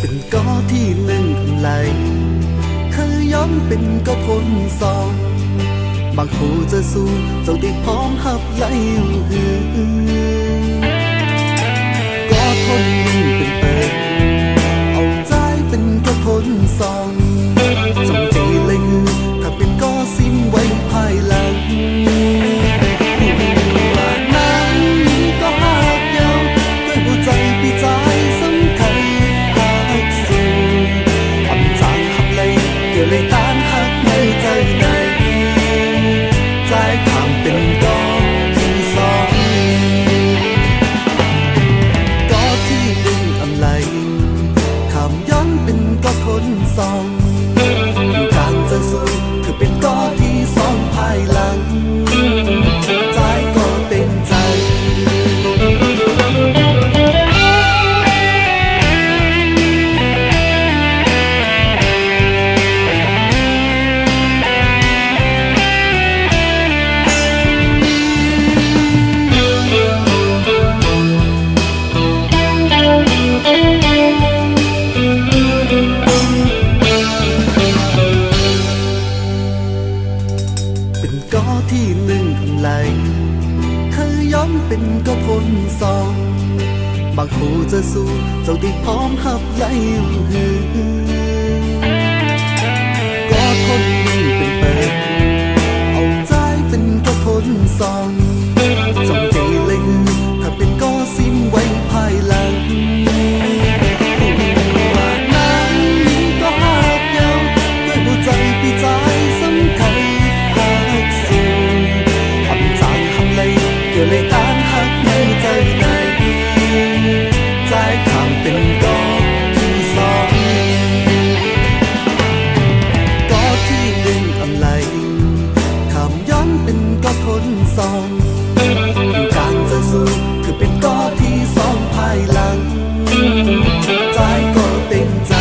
เป็นก็ที่หนึ่งไหลเคยย้อนเป็นก็ทนสองบางคู่จะสู้เจ้าที่พร้อมหับไหลอยู่หือก็ทนยิ่งเป็นเปิดเอาใจเป็นก็ทนสองจงใจเลยถ้าเป็นก็สิ้นไว้ภายหลังว่านั้นก็หากยาวด้วยหัวใจปีใจสำคัญเลยต้านหักในใจในใจข้ามเป็นก็ที่สองก็ที่หนึ่งอำไลข้ามย้อนเป็นก็ทนสองอยู่กลางจะสู้คือเป็นก็ที่สองภายหลังใจก็เต็มใจก็ที่หนึ่งไหลเคยย้อนเป็นก็ทนสองบางคู่จะสู้เจ้าที่พร้อมหับไหลอยู่หือก็ทนยิ่งเป็นเปิดเอาใจเป็นก็ทนสองจงใจเลยถ้าเป็นก็สิ้นไว้ภายหลังว่านั้นก็หากยาวด้วยหัวใจปีใจสำคัญเลยต้านหักในใจในใจข้ามเป็นก็ที่สองก็ที่หนึ่งอำไลข้ามย้อนเป็นก็ทนสองอยู่กลางจะสู้คือเป็นก็ที่สองภายหลังใจก็เต็มใจ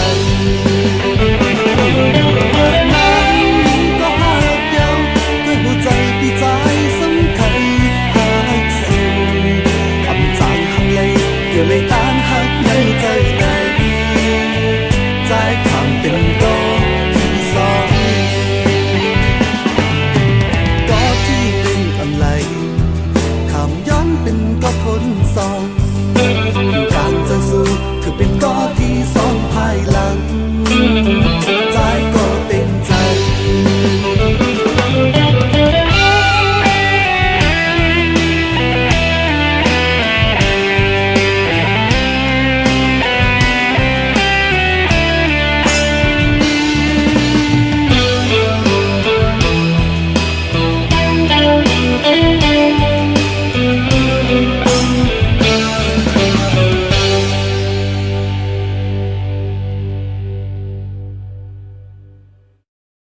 ก็หากยาวด้วยหัวใจปีใจสำคัญเลยต้านหักในใจในใจข้ามเป็นก็ที่สองก็ที่หนึ่งอำไลข้ามย้อนเป็นก็ทนสองอยู่กลางจะสู้คือเป็นก็ที่สองภายหลังใจก็เต็มใจๆ